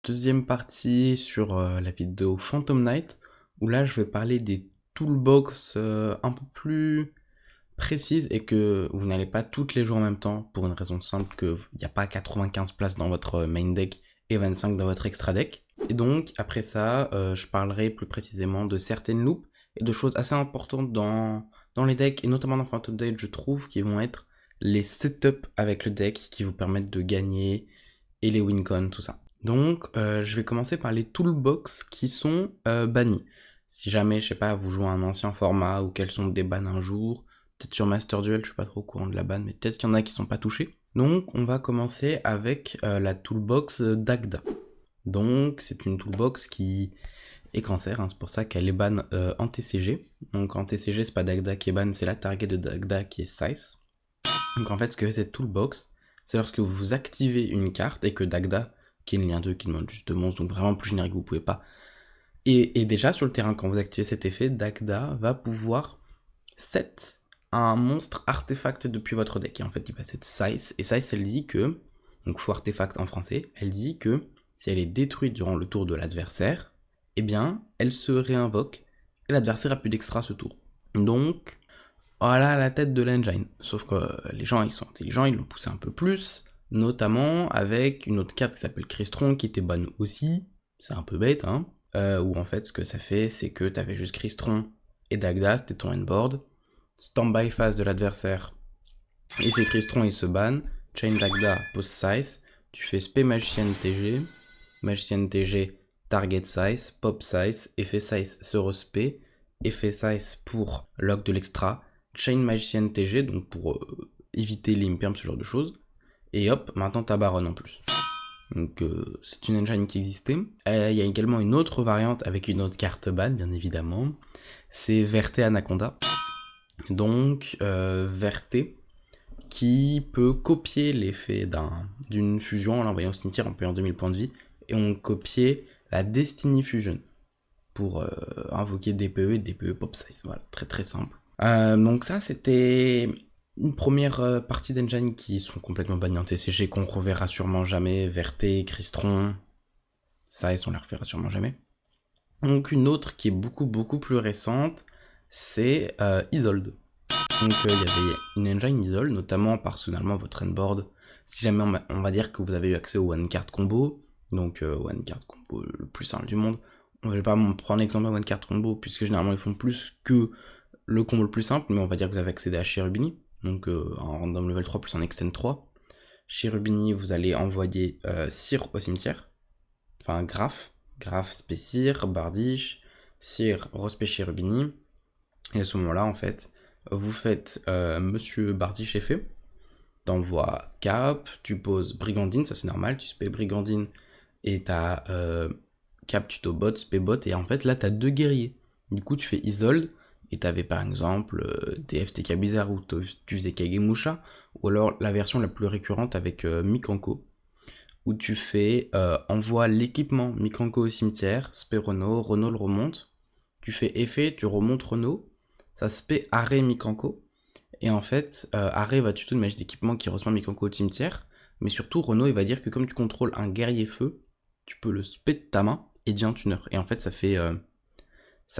deuxième partie sur la vidéo Phantom Knight, où là je vais parler des toolbox un peu plus précises et que vous n'allez pas toutes les jouer en même temps pour une raison simple qu'il n'y a pas 95 places dans votre main deck et 25 dans votre extra deck. Et donc après ça, je parlerai plus précisément de certaines loops et de choses assez importantes dans les decks et notamment dans Phantom Knight, je trouve, qui vont être les setups avec le deck qui vous permettent de gagner et les wincons, tout ça. Donc, je vais commencer par les toolbox qui sont bannis. Si jamais, je sais pas, vous jouez à un ancien format ou qu'elles sont des bans un jour, peut-être sur Master Duel, je suis pas trop au courant de la ban, mais peut-être qu'il y en a qui sont pas touchés. Donc, on va commencer avec la toolbox d'Agda. Donc, c'est une toolbox qui est cancer, hein, c'est pour ça qu'elle est ban en TCG. Donc, en TCG, c'est pas Dagda qui est ban, c'est la target de Dagda qui est Size. Donc, en fait, ce que fait cette toolbox, c'est lorsque vous activez une carte et que Dagda, qui est une lien 2 qui demande juste 2 monstres, donc vraiment plus générique, vous pouvez pas. Et déjà sur le terrain, quand vous activez cet effet, Dagda va pouvoir set un monstre artefact depuis votre deck. Et en fait, il va set Size. Et Size, elle dit que, donc faux artefact en français, elle dit que si elle est détruite durant le tour de l'adversaire, eh bien, elle se réinvoque et l'adversaire a plus d'extra ce tour. Donc, voilà la tête de l'engine. Sauf que les gens, ils sont intelligents, ils l'ont poussé un peu plus, notamment avec une autre carte qui s'appelle Crystron, qui était bonne aussi. C'est un peu bête, hein. Où en fait, ce que ça fait, c'est que t'avais juste Crystron et Dagda, c'était ton endboard. Standby phase de l'adversaire, effet Crystron, il se ban. Chain Dagda, post size. Tu fais spé magicienne TG, target size, pop size, effet size se respect, effet size pour lock de l'extra, chain magicienne TG, donc pour éviter les imperms, ce genre de choses. Et hop, maintenant t'as Baron en plus. Donc c'est une engine qui existait. Il y a également une autre variante avec une autre carte ban, bien évidemment. C'est Verté Anaconda. Donc Verté qui peut copier l'effet d'une fusion en l'envoyant au cimetière en payant 2000 points de vie. Et on copiait la Destiny Fusion pour invoquer DPE et DPE pop size. Voilà, très très simple. Donc ça, c'était une première partie d'engine qui sont complètement bannis en TCG, qu'on reverra sûrement jamais. Verté, Crystron, ça, on les reverra sûrement jamais. Donc une autre qui est beaucoup plus récente, c'est Isolde. Donc il y avait une engine Isolde, notamment personnellement votre endboard. Si jamais on va dire que vous avez eu accès au one card combo, donc one card combo le plus simple du monde. On va pas prendre l'exemple de one card combo puisque généralement ils font plus que le combo le plus simple, mais on va dire que vous avez accédé à Cherubini, donc en random level 3 plus en extend 3. Cherubini, vous allez envoyer Cyr au cimetière, enfin Graf Spécir, Bardiche, Cyr, Rospé Cherubini, et à ce moment-là en fait, vous faites Monsieur Bardiche est fait, t'envoies Cap, tu poses Brigandine, ça c'est normal, tu spé Brigandine et t'as Cap Tutobot, Spébot, et en fait là t'as deux guerriers. Du coup tu fais Isolde, et t'avais par exemple des FTK bizarres où tu faisais Kagemusha, ou alors la version la plus récurrente avec Mikanko, où tu fais envoie l'équipement Mikanko au cimetière, spé Renault le remonte, tu fais effet, tu remontes Renault, ça spé arrêt Mikanko, et en fait, Arrêt va tuto une magie d'équipement qui reçoit Mikanko au cimetière, mais surtout Renault il va dire que comme tu contrôles un guerrier feu, tu peux le spé de ta main et devient tuner. Et en fait ça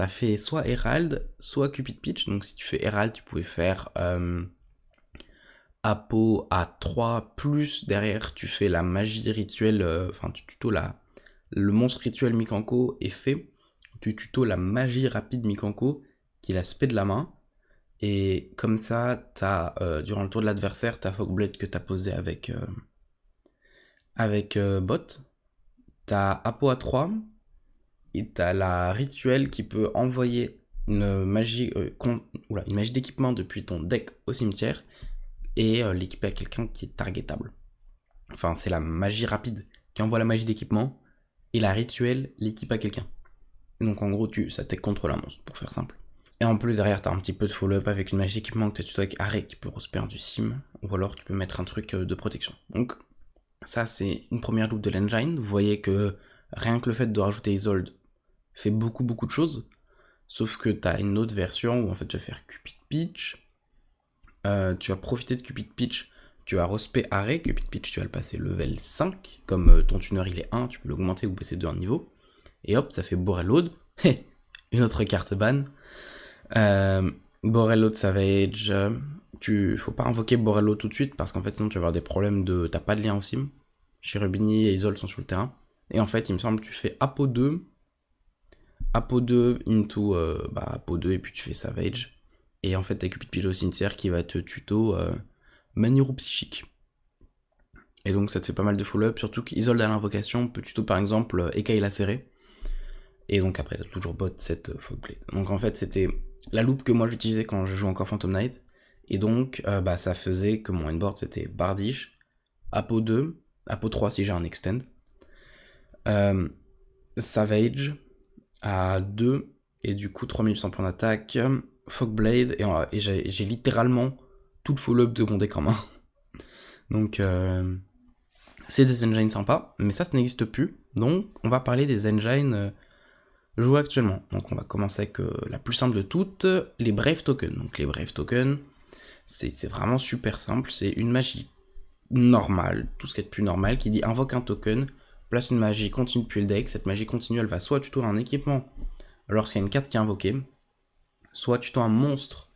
fait soit Herald, soit Cupid Pitch. Donc si tu fais Herald, tu pouvais faire Apo à 3, plus derrière tu fais la magie rituelle, enfin tu tuto le monstre rituel Mikanko est fait, tu tuto la magie rapide Mikanko qui la spé de la main. Et comme ça, t'as, durant le tour de l'adversaire, t'as Fogblade que t'as posé avec bot. T'as Apo à 3. Et t'as la rituelle qui peut envoyer une magie, une magie d'équipement depuis ton deck au cimetière et l'équiper à quelqu'un qui est targetable. Enfin, c'est la magie rapide qui envoie la magie d'équipement et la rituelle l'équipe à quelqu'un. Donc en gros, ça t'aide contre la monstre, pour faire simple. Et en plus, derrière, t'as un petit peu de follow-up avec une magie d'équipement que t'as tuto avec Arrêt qui peut respire du sim, ou alors tu peux mettre un truc de protection. Donc, ça, c'est une première loop de l'engine. Vous voyez que rien que le fait de rajouter Isolde fait beaucoup de choses, sauf que t'as une autre version où en fait tu vas faire Cupid Pitch, tu vas profiter de Cupid Pitch, tu vas respect arrêt, Cupid Pitch, tu vas le passer level 5, comme ton tuner il est 1, tu peux l'augmenter ou baisser de 1 niveau, et hop, ça fait Borreload, une autre carte ban. Borreload Savage, faut pas invoquer Borreload tout de suite, parce qu'en fait sinon tu vas avoir des problèmes de... T'as pas de lien au sim, Cherubini et Isol sont sur le terrain, et en fait il me semble que tu fais Apo 2 into Apo 2 et puis tu fais Savage. Et en fait t'as Cupid Pitch au cimetière qui va te tuto Maniru Psychique. Et donc ça te fait pas mal de full up, surtout qu'Isol à l'invocation peut tuto par exemple Ekaï Lacéré. Et donc après t'as toujours bot cette Fogblade. Donc en fait c'était la loupe que moi j'utilisais quand je jouais encore Phantom Knight. Et donc ça faisait que mon endboard c'était Bardiche, Apo 2, Apo 3 si j'ai un extend, Savage à 2, et du coup 3100 points d'attaque, Fogblade, et j'ai littéralement tout le follow-up de mon deck en main. Donc c'est des engines sympas, mais ça n'existe plus. Donc on va parler des engines joués actuellement. Donc on va commencer avec la plus simple de toutes, les Brave Tokens. Donc les Brave Tokens, c'est vraiment super simple, c'est une magie normale, tout ce qui est de plus normal, qui dit invoque un token, place une magie continue depuis le deck, cette magie continue elle va soit tuto un équipement lorsqu'il y a une carte qui est invoquée, soit tuto un monstre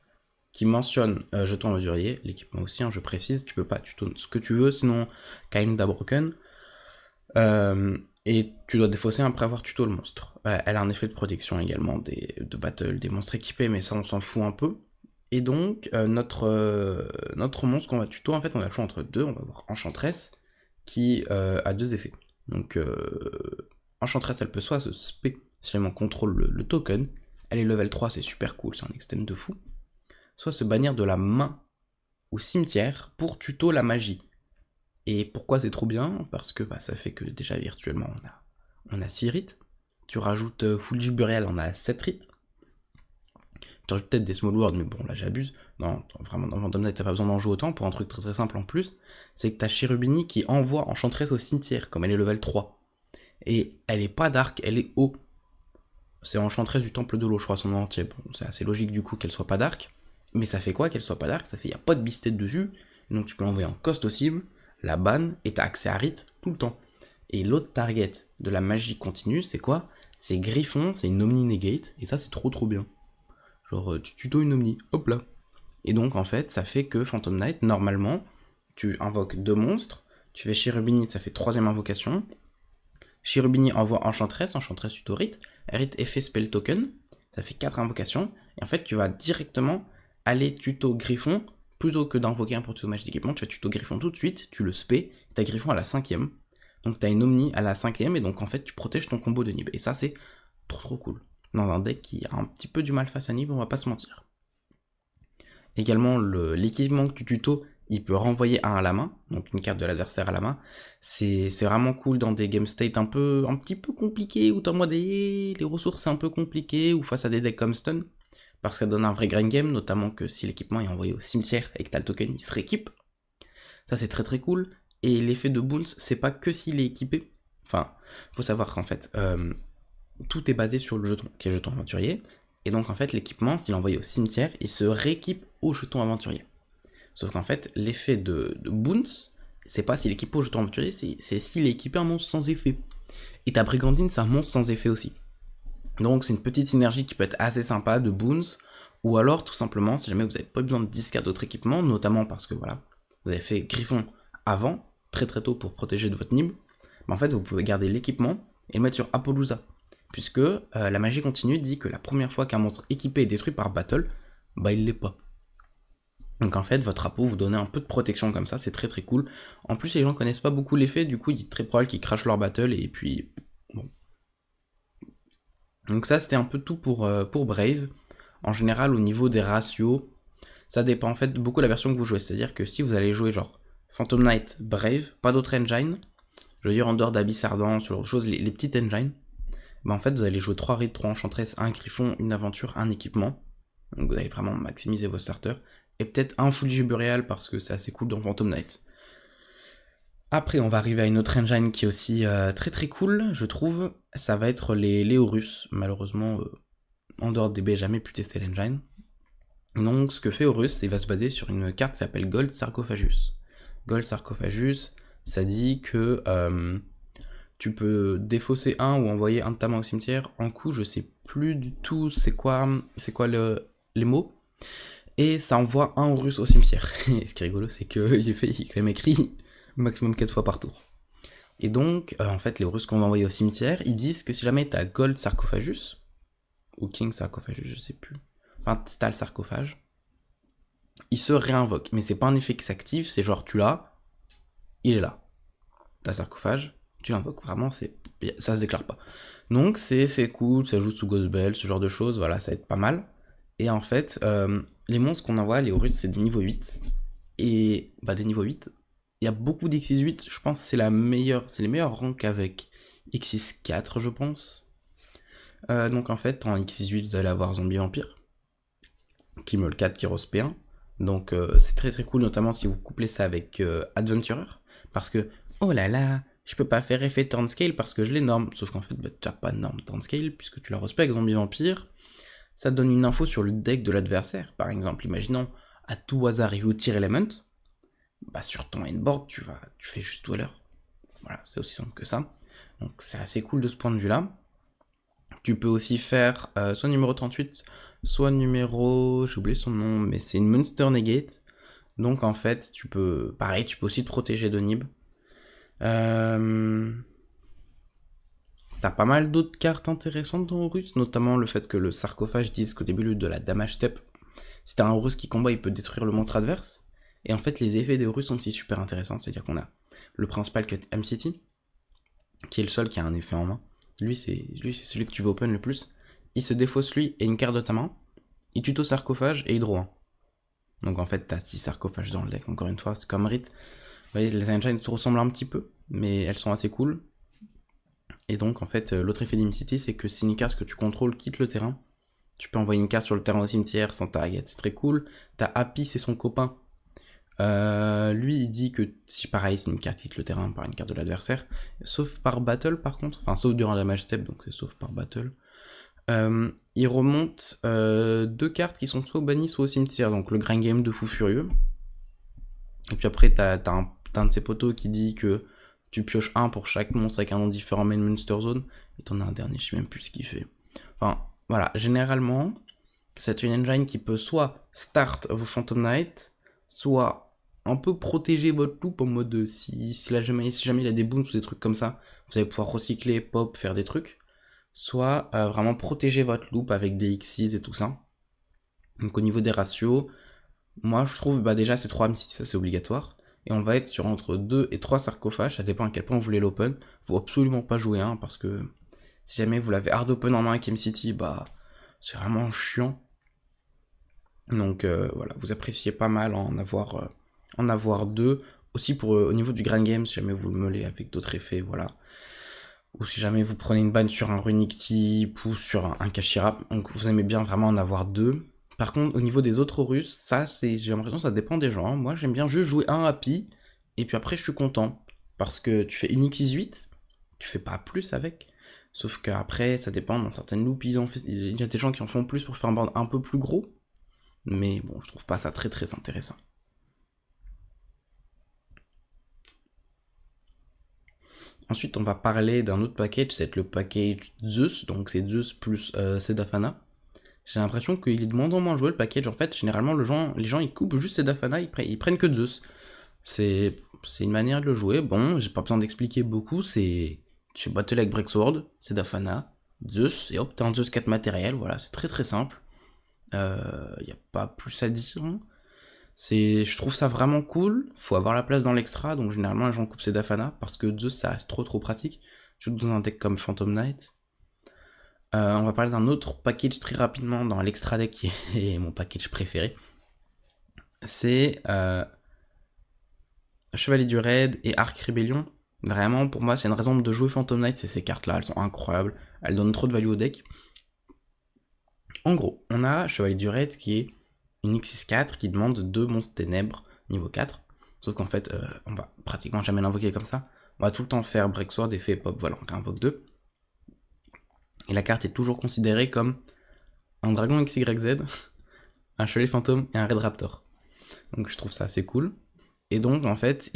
qui mentionne jeton aventurier, l'équipement aussi, je précise, tu peux pas tuto ce que tu veux, sinon Kinda Broken, et tu dois défausser après avoir tuto le monstre. Elle a un effet de protection également de battle, des monstres équipés, mais ça on s'en fout un peu. Et donc notre monstre qu'on va tuto, en fait on a le choix entre deux, on va voir Enchantress qui a deux effets. Donc Enchantress elle peut soit se spé si elle contrôle le token, elle est level 3, c'est super cool, c'est un extend de fou, soit se bannir de la main au cimetière pour tuto la magie. Et pourquoi c'est trop bien? Parce que ça fait que déjà virtuellement on a 6 rites, tu rajoutes Full Burial, on a 7 rites, tu rajoutes peut-être des small words, mais bon là j'abuse, non, vraiment dans Phantom Knight t'as pas besoin d'en jouer autant, pour un truc très très simple en plus, c'est que t'as Cherubini qui envoie Enchantress au cimetière, comme elle est level 3, et elle est pas dark, elle est haut, c'est Enchantress du Temple de l'eau, je crois son nom entier, bon c'est assez logique du coup qu'elle soit pas dark, mais ça fait quoi qu'elle soit pas dark? Ça fait y a pas de beasted dessus, donc tu peux l'envoyer en cost au cible, la ban, et t'as accès à Rite tout le temps. Et l'autre target de la magie continue, c'est quoi? C'est Griffon, c'est une Omni Negate, et ça c'est trop trop bien. Genre tu tuto une Omni, hop là. Et donc en fait, ça fait que Phantom Knight, normalement, tu invoques 2 monstres, tu fais Cherubini, ça fait 3ème invocation, Cherubini envoie Enchantress, Enchantress tuto Rite, Rite effet spell token, ça fait 4 invocations, et en fait tu vas directement aller tuto Griffon, plutôt que d'invoquer un pour tuto magie d'équipement, tu vas tuto Griffon tout de suite, tu le spé, t'as Griffon à la 5ème, donc t'as une Omni à la 5ème, et donc en fait tu protèges ton combo de Nib, et ça c'est trop trop cool, dans un deck qui a un petit peu du mal face à Nib, on va pas se mentir. Également l'équipement que tu tuto, il peut renvoyer un à la main, donc une carte de l'adversaire à la main, c'est vraiment cool dans des game states un petit peu compliqués, où t'as en mode les ressources c'est un peu compliqué, ou face à des decks comme Stun, parce que ça donne un vrai grind game, notamment que si l'équipement est envoyé au cimetière et que t'as le token, il se rééquipe. Ça c'est très très cool. Et l'effet de Bounce, c'est pas que s'il est équipé. Enfin, faut savoir qu'en fait, tout est basé sur le jeton, qui est le jeton aventurier. Et donc en fait, l'équipement, s'il est envoyé au cimetière, il se rééquipe au jeton aventurier. Sauf qu'en fait, l'effet de Bounce, c'est pas s'il est équipé au jeton aventurier, c'est s'il est équipé un monstre sans effet. Et ta Brigandine, c'est un monstre sans effet aussi. Donc c'est une petite synergie qui peut être assez sympa de Boons, ou alors tout simplement si jamais vous n'avez pas besoin de discard d'autres équipements, notamment parce que voilà, vous avez fait Griffon avant, très très tôt pour protéger de votre Nib, mais en fait vous pouvez garder l'équipement et le mettre sur Apollousa, puisque la magie continue dit que la première fois qu'un monstre équipé est détruit par battle, il l'est pas. Donc en fait votre Apo vous donne un peu de protection comme ça, c'est très très cool. En plus les gens connaissent pas beaucoup l'effet, du coup il est très probable qu'ils crachent leur battle et puis bon. Donc ça c'était un peu tout pour Brave. En général au niveau des ratios, ça dépend en fait beaucoup de la version que vous jouez. C'est-à-dire que si vous allez jouer genre Phantom Knight, Brave, pas d'autres engines, je veux dire en dehors d'Abyss Ardent, ce genre de choses, les petites engines, en fait vous allez jouer 3 rides, 3 enchantress, 1 griffon, une aventure, un équipement. Donc vous allez vraiment maximiser vos starters. Et peut-être un full Boreal parce que c'est assez cool dans Phantom Knight. Après, on va arriver à une autre engine qui est aussi très très cool, je trouve. Ça va être les Horus. Malheureusement, en dehors des DB, jamais pu tester l'engine. Donc, ce que fait Horus, il va se baser sur une carte qui s'appelle Gold Sarcophagus. Gold Sarcophagus, ça dit que tu peux défausser un ou envoyer un de ta main au cimetière en coup, je sais plus du tout c'est quoi les mots. Et ça envoie un Horus au cimetière. Et ce qui est rigolo, c'est qu'il est quand même écrit maximum 4 fois par tour. Et donc, en fait, les Horus qu'on va envoyer au cimetière, ils disent que si jamais t'as Gold Sarcophagus, ou King Sarcophagus, je sais plus, enfin, t'as le sarcophage, il se réinvoque. Mais c'est pas un effet qui s'active, c'est genre tu l'as, il est là. T'as le sarcophage, tu l'invoques. Vraiment, ça se déclare pas. Donc c'est cool, ça joue sous Ghost Bell, ce genre de choses, voilà, ça va être pas mal. Et en fait, les monstres qu'on envoie, les Horus, c'est des niveaux 8. Et bah, des niveaux 8, il y a beaucoup d'X6-8, je pense que c'est les meilleurs ranks avec X6-4, je pense. Donc en fait, en X6-8, vous allez avoir Zombie Vampire, Kimmel 4, Kyros P1. Donc c'est très très cool, notamment si vous couplez ça avec Adventurer. Parce que, oh là là, je peux pas faire effet Turnscale parce que je l'ai norme. Sauf qu'en fait, bah, tu n'as pas de norme Turnscale puisque tu la respectes, Zombie Vampire. Ça te donne une info sur le deck de l'adversaire. Par exemple, imaginons à tout hasard il joue Tear Element. Bah sur ton endboard, tu fais juste Dweller. Voilà, c'est aussi simple que ça. Donc c'est assez cool de ce point de vue-là. Tu peux aussi faire soit numéro 38, soit numéro... j'ai oublié son nom, mais c'est une Monster Negate. Donc en fait, tu peux aussi te protéger de Nib. T'as pas mal d'autres cartes intéressantes dans Horus, notamment le fait que le sarcophage dise qu'au début de la damage step, si t'as un Horus qui combat, il peut détruire le monstre adverse. Et en fait, les effets des Horus sont aussi super intéressants, c'est-à-dire qu'on a le principal qui est MCT, qui est le seul qui a un effet en main. Lui, c'est celui que tu veux open le plus. Il se défausse lui et une carte de ta main. Il tuto sarcophage et hydro 1. Donc en fait, t'as 6 sarcophages dans le deck, encore une fois, c'est comme Rit. Vous voyez, les engines se ressemblent un petit peu, mais elles sont assez cool. Et donc en fait, l'autre effet d'MCT, c'est que si une carte que tu contrôles quitte le terrain, tu peux envoyer une carte sur le terrain au cimetière sans target, c'est très cool. T'as Happy, c'est son copain. Lui, il dit que si pareil, c'est une carte quitte le terrain par une carte de l'adversaire, sauf par battle par contre, enfin sauf durant la damage step, donc c'est sauf par battle. Il remonte 2 cartes qui sont soit bannies soit au cimetière, donc le Grind Game de fou furieux. Et puis après, t'as un de ses potos qui dit que tu pioches un pour chaque monstre avec un nom différent main monster zone, et t'en as un dernier, je sais même plus ce qu'il fait. Enfin, voilà, généralement, c'est une engine qui peut soit start vos Phantom Knight, soit un peu protéger votre loop en mode si jamais il a des boons ou des trucs comme ça, vous allez pouvoir recycler, pop, faire des trucs, soit vraiment protéger votre loop avec des X6 et tout ça. Donc au niveau des ratios, moi je trouve déjà ces 3 M6, ça c'est obligatoire. Et on va être sur entre 2 et 3 sarcophages, ça dépend à quel point vous voulez l'open. Faut absolument pas jouer un parce que si jamais vous l'avez hard open en main avec MCT, bah c'est vraiment chiant. Donc voilà, vous appréciez pas mal en avoir 2. Aussi pour au niveau du Grand Game, si jamais vous le meulez avec d'autres effets, voilà. Ou si jamais vous prenez une banne sur un Runic Type ou sur un Kashira, donc vous aimez bien vraiment en avoir 2. Par contre, au niveau des autres Horus, j'ai l'impression que ça dépend des gens. Moi, j'aime bien juste jouer un Happy, et puis après, je suis content. Parce que tu fais une X18, tu fais pas plus avec. Sauf qu'après, ça dépend, dans certaines loops, il y a des gens qui en font plus pour faire un board un peu plus gros. Mais bon, je trouve pas ça très très intéressant. Ensuite, on va parler d'un autre package, c'est le package Zeus, donc c'est Zeus plus Sedafana. J'ai l'impression qu'il est de moins en moins joué le package. En fait, généralement, les gens ils coupent juste Sedafana, ils prennent que Zeus. C'est une manière de le jouer. Bon, j'ai pas besoin d'expliquer beaucoup. Tu fais battle avec Breaksword, Sedafana, Zeus, et hop, t'as un Zeus 4 matériel. Voilà, c'est très très simple. Y a pas plus à dire. Je trouve ça vraiment cool. Faut avoir la place dans l'extra, donc généralement les gens coupent Sedafana parce que Zeus ça reste trop pratique. Surtout dans un deck comme Phantom Knight. On va parler d'un autre package très rapidement dans l'extra deck qui est mon package préféré. C'est Chevalier du Raid et Arc Rébellion. Vraiment, pour moi, c'est une raison de jouer Phantom Knight, c'est ces cartes-là, elles sont incroyables. Elles donnent trop de value au deck. En gros, on a Chevalier du Raid qui est une X6-4 qui demande 2 monstres ténèbres niveau 4. Sauf qu'en fait, on va pratiquement jamais l'invoquer comme ça. On va tout le temps faire Breaksword, effet pop, voilà, on invoque 2. Et la carte est toujours considérée comme un dragon XYZ, un chevalier fantôme et un Red Raptor. Donc je trouve ça assez cool. Et donc, en fait,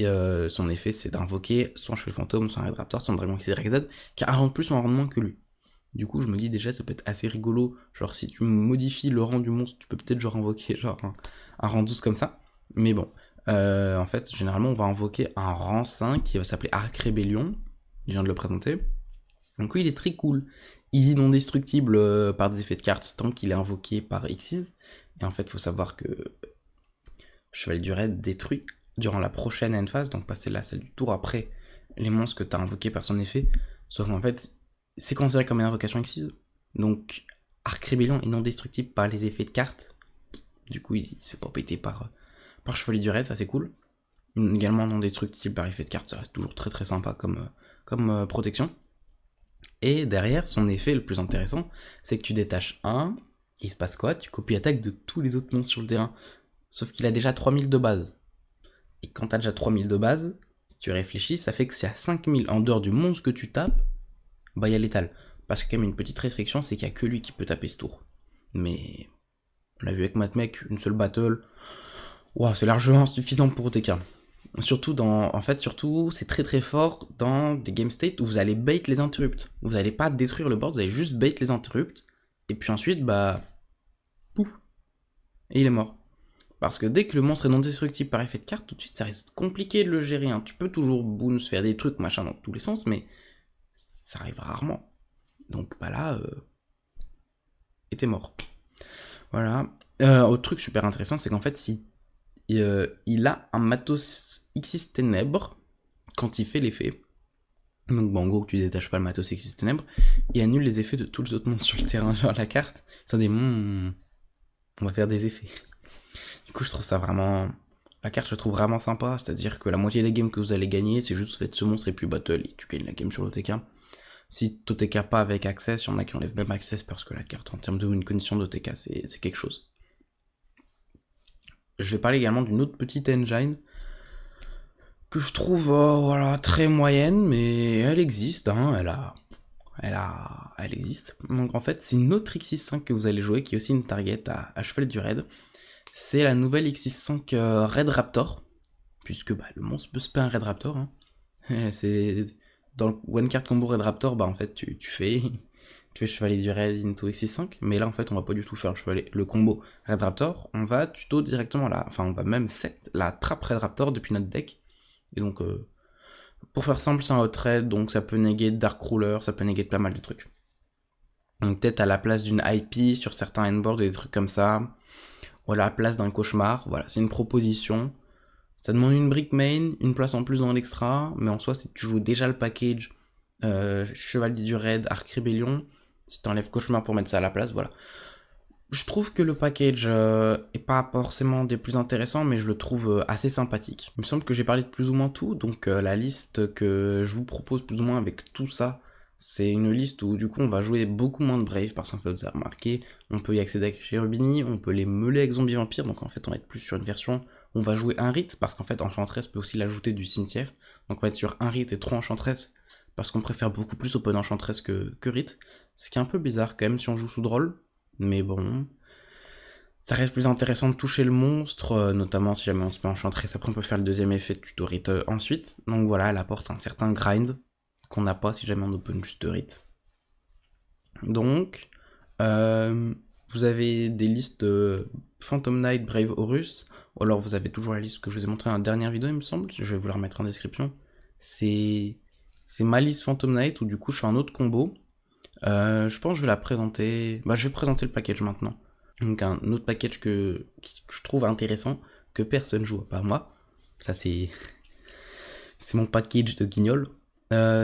son effet, c'est d'invoquer soit un chevalier fantôme, soit un Red Raptor, soit un dragon XYZ, qui a un rang de plus ou un rang de moins que lui. Du coup, je me dis déjà, ça peut être assez rigolo. Genre, si tu modifies le rang du monstre, tu peux peut-être genre invoquer genre un rang 12 comme ça. Mais bon, en fait, généralement, on va invoquer un rang 5 qui va s'appeler Arc Rébellion. Je viens de le présenter. Donc oui, il est très cool. Il est non destructible par des effets de cartes tant qu'il est invoqué par Xyz. Et en fait, il faut savoir que Chevalier du Raid détruit durant la prochaine end phase, donc passer là, celle du tour après les monstres que tu as invoqués par son effet. Sauf qu'en fait, c'est considéré comme une invocation Xyz. Donc, Arc Rébellion est non destructible par les effets de cartes. Du coup, il se fait pas péter par Chevalier du Raid, ça c'est cool. Également non destructible par effet de cartes, ça reste toujours très très sympa comme protection. Et derrière, son effet le plus intéressant, c'est que tu détaches un, il se passe quoi? Tu copies attaque de tous les autres monstres sur le terrain. Sauf qu'il a déjà 3000 de base. Et quand t'as déjà 3000 de base, si tu réfléchis, ça fait que si à 5000 en dehors du monstre que tu tapes, bah il y a létal. Parce que quand même une petite restriction, c'est qu'il y a que lui qui peut taper ce tour. Mais on l'a vu avec Matmec, une seule battle, wow, c'est largement suffisant pour OTK. Surtout surtout, c'est très très fort dans des game states où vous allez bait les interrupts. Vous allez pas détruire le board, vous allez juste bait les interrupts. Et puis ensuite, bah, pouf, et il est mort. Parce que dès que le monstre est non destructible par effet de carte, tout de suite ça reste compliqué de le gérer. Hein. Tu peux toujours bounce, faire des trucs, machin, dans tous les sens, mais ça arrive rarement. Donc bah là, et t'es mort. Voilà. Autre truc super intéressant, c'est qu'en fait, si il a un matos Xyz Ténèbres quand il fait l'effet. Donc bon, en gros, tu détaches pas le matos Xyz Ténèbres, il annule les effets de tous les autres monstres sur le terrain, genre la carte. Ils sont des on va faire des effets. Du coup, je trouve ça vraiment. La carte, je trouve vraiment sympa, c'est-à-dire que la moitié des games que vous allez gagner, c'est juste fait ce monstre et plus battle, et tu gagnes la game sur l'OTK. Si t'OTK pas avec Access, il y en a qui enlèvent même Access parce que la carte, en termes de win condition d'OTK, c'est quelque chose. Je vais parler également d'une autre petite engine que je trouve voilà, très moyenne, mais elle existe, hein, elle existe. Donc en fait, c'est une autre X65 que vous allez jouer, qui est aussi une target à cheval du raid. C'est la nouvelle X65 Red Raptor, puisque bah, le monstre peut spam un Red Raptor. Hein. C'est dans le one card combo Red Raptor, bah en fait tu fais chevalier du raid into X65, mais là en fait on va pas du tout faire le combo Red Raptor, on va tuto directement là, enfin on va même set la trappe Red Raptor depuis notre deck. Et donc pour faire simple, c'est un hot raid, donc ça peut néguer Dark Ruler, ça peut néguer pas mal de trucs. Donc peut-être à la place d'une IP sur certains endboards, des trucs comme ça, ou à la place d'un cauchemar, voilà, c'est une proposition. Ça demande une brique main, une place en plus dans l'extra, mais en soi, si tu joues déjà le package Chevalier du Raid, Arc Rébellion, si t'enlèves cauchemar pour mettre ça à la place, voilà. Je trouve que le package est pas forcément des plus intéressants, mais je le trouve assez sympathique. Il me semble que j'ai parlé de plus ou moins tout, donc la liste que je vous propose plus ou moins avec tout ça, c'est une liste où du coup on va jouer beaucoup moins de Brave, parce qu'en fait vous avez remarqué, on peut y accéder avec Cherubini, on peut les meuler avec Zombie Vampire, donc en fait on va être plus sur une version où on va jouer un rite, parce qu'en fait Enchantress peut aussi l'ajouter du cimetière, donc on va être sur un rite et 3 Enchantress, parce qu'on préfère beaucoup plus Open Enchantress que rite, ce qui est un peu bizarre quand même si on joue sous drôle. Mais bon, ça reste plus intéressant de toucher le monstre, notamment si jamais on se met enchantress, après on peut faire le deuxième effet de tuto rite ensuite. Donc voilà, elle apporte un certain grind qu'on n'a pas si jamais on open juste rite. Donc, vous avez des listes Phantom Knight, Brave Horus, ou alors vous avez toujours la liste que je vous ai montrée dans la dernière vidéo, il me semble, je vais vous la remettre en description. C'est ma liste Phantom Knight où du coup je fais un autre combo. Je pense que je vais la présenter. Bah, je vais présenter le package maintenant. Donc, un autre package que je trouve intéressant, que personne joue à part moi. Ça, c'est mon package de guignol.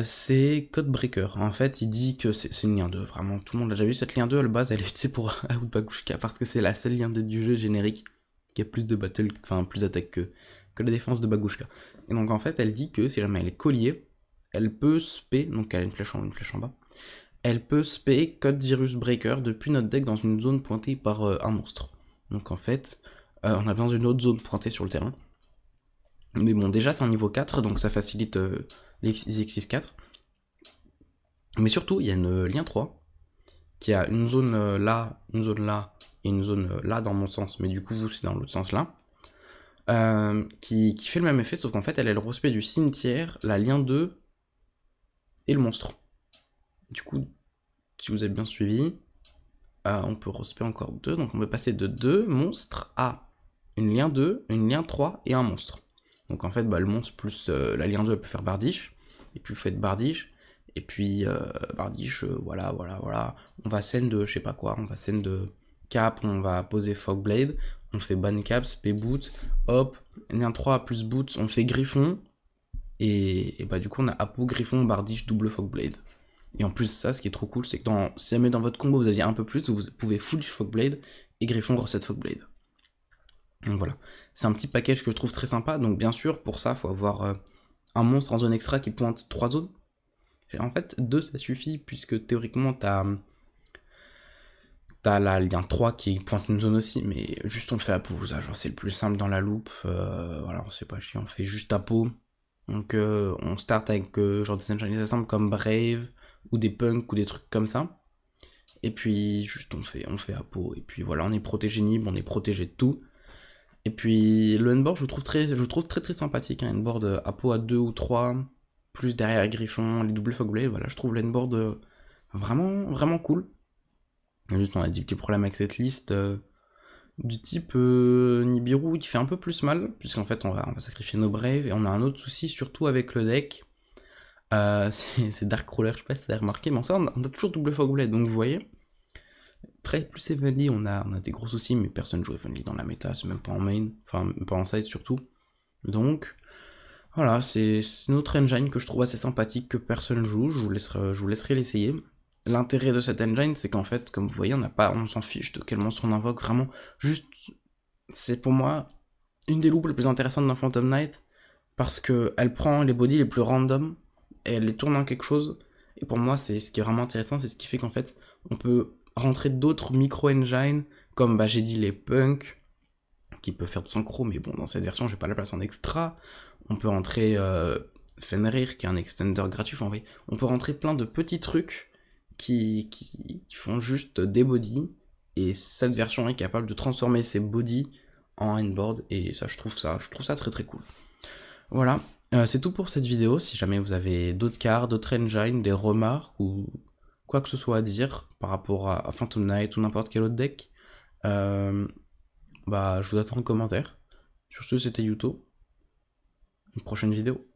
C'est Codebreaker. En fait, il dit que c'est une lien 2. Vraiment, tout le monde l'a déjà vu. Cette lien 2, à la base, elle est utilisée pour Out Bagushka parce que c'est la seule lien 2 du jeu générique qui a plus de battle, enfin plus d'attaque que la défense de Bagushka. Et donc, en fait, elle dit que si jamais elle est collier, elle peut spé, donc elle a une flèche en bas. Elle peut spé Code Virus Breaker depuis notre deck dans une zone pointée par un monstre. Donc en fait, on a besoin d'une autre zone pointée sur le terrain. Mais bon, déjà c'est un niveau 4, donc ça facilite les X64. Mais surtout, il y a une lien 3, qui a une zone là, une zone là, et une zone là dans mon sens. Mais du coup, vous, c'est dans l'autre sens là. qui fait le même effet, sauf qu'en fait, elle a le respect du cimetière, la lien 2 et le monstre. Du coup, si vous avez bien suivi, on peut respect encore 2, donc on peut passer de 2 monstres à une lien 2, une lien 3 et un monstre. Donc en fait, le monstre plus la lien 2, elle peut faire Bardiche, et puis vous faites Bardiche, et puis Bardiche, voilà. On va scène de, je sais pas quoi, on va scène de cap, on va poser Fogblade, on fait Ban Caps, P-Boot, hop, lien 3 plus Boots, on fait Griffon, et du coup on a Apo, Griffon, Bardiche, double Fogblade. Et en plus ça, ce qui est trop cool, c'est que si jamais dans votre combo vous aviez un peu plus, vous pouvez full Fogblade et Griffon reset Fogblade. Donc voilà, c'est un petit package que je trouve très sympa. Donc bien sûr, pour ça, il faut avoir un monstre en zone extra qui pointe 3 zones. En fait, 2 ça suffit, puisque théoriquement t'as la lien 3 qui pointe une zone aussi, mais juste on le fait à peau, ça, genre c'est le plus simple dans la loupe. Voilà, on sait pas chier, on fait juste à peau. Donc on start avec genre des engines assez simples comme Brave, ou des punks, ou des trucs comme ça. Et puis juste on fait à peau, et puis voilà, on est protégé Nib, on est protégé de tout. Et puis le N-board, je trouve très sympathique, hein, N-board à peau à 2 ou 3, plus derrière Griffon, les doubles Fogblade, voilà, je trouve le N-board vraiment cool. Et juste on a des petits problèmes avec cette liste du type Nibiru qui fait un peu plus mal, puisqu'en fait on va sacrifier nos Braves, et on a un autre souci surtout avec le deck, c'est Darkcrawler, je sais pas si vous avez remarqué, mais en soi on a toujours double Fogblade, donc vous voyez, plus Evenly, on a des gros soucis, mais personne joue Evenly dans la méta, c'est même pas en main, enfin pas en side surtout. Donc voilà, c'est une autre engine que je trouve assez sympathique, que personne joue, je vous laisserai l'essayer. L'intérêt de cette engine, c'est qu'en fait, comme vous voyez, on s'en fiche de quel monstre on invoque, vraiment, juste, c'est pour moi une des loupes les plus intéressantes d'un Phantom Knight, parce qu'elle prend les bodies les plus random, et elle les tourne en quelque chose, et pour moi, c'est ce qui est vraiment intéressant, c'est ce qui fait qu'en fait, on peut rentrer d'autres micro-engines, comme j'ai dit les punks, qui peuvent faire de synchro, mais bon, dans cette version, j'ai pas la place en extra. On peut rentrer Fenrir, qui est un extender gratuit, enfin, on peut rentrer plein de petits trucs qui font juste des bodies, et cette version est capable de transformer ces bodies en handboard, et ça, je trouve ça très cool. Voilà, c'est tout pour cette vidéo. Si jamais vous avez d'autres cartes, d'autres engines, des remarques, ou quoi que ce soit à dire par rapport à Phantom Knight ou n'importe quel autre deck, je vous attends en commentaire. Sur ce, c'était Yuto. Une prochaine vidéo.